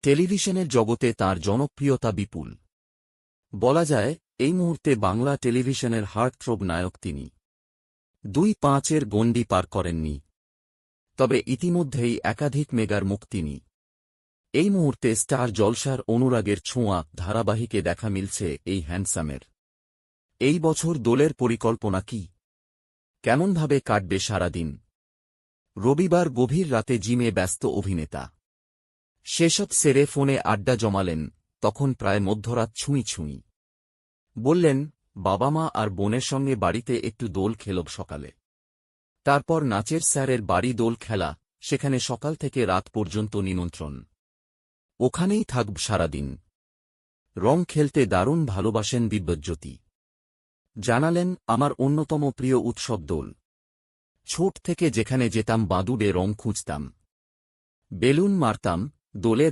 টেলিভিশনের জগতে তার জনপ্রিয়তা বিপুল। বলা যায় এই মুহূর্তে বাংলা টেলিভিশনের হার্টথ্রোব নায়ক তিনি। ২-৫-এর গণ্ডি পার করেননি, তবে ইতিমধ্যেই একাধিক মেগার মুখ তিনি। এই মুহূর্তে স্টার জলসার অনুরাগের ছোঁয়া ধারাবাহিকে দেখা মিলছে এই হ্যান্ডসামের। এই বছর দোলের পরিকল্পনা কি? কেমনভাবে কাটবে সারাদিন? রবিবার গভীর রাতে জিমে ব্যস্ত অভিনেতা। সেসব সেরে ফোনে আড্ডা জমালেন, তখন প্রায় মধ্যরাত ছুঁই ছুঁই। বললেন, বাবা মা আর বোনের সঙ্গে বাড়িতে একটু দোল খেলব সকালে। তারপর নাচের স্যারের বাড়ি দোল খেলা, সেখানে সকাল থেকে রাত পর্যন্ত নিমন্ত্রণ। ওখানেই থাকব সারাদিন। রং খেলতে দারুণ ভালোবাসেন দিব্যজ্যোতি। জানালেন, আমার অন্যতম প্রিয় উৎসব দোল। ছোট থেকে যেখানে যেতাম বাদুড়ে রং খুঁজতাম, বেলুন মারতাম, দোলে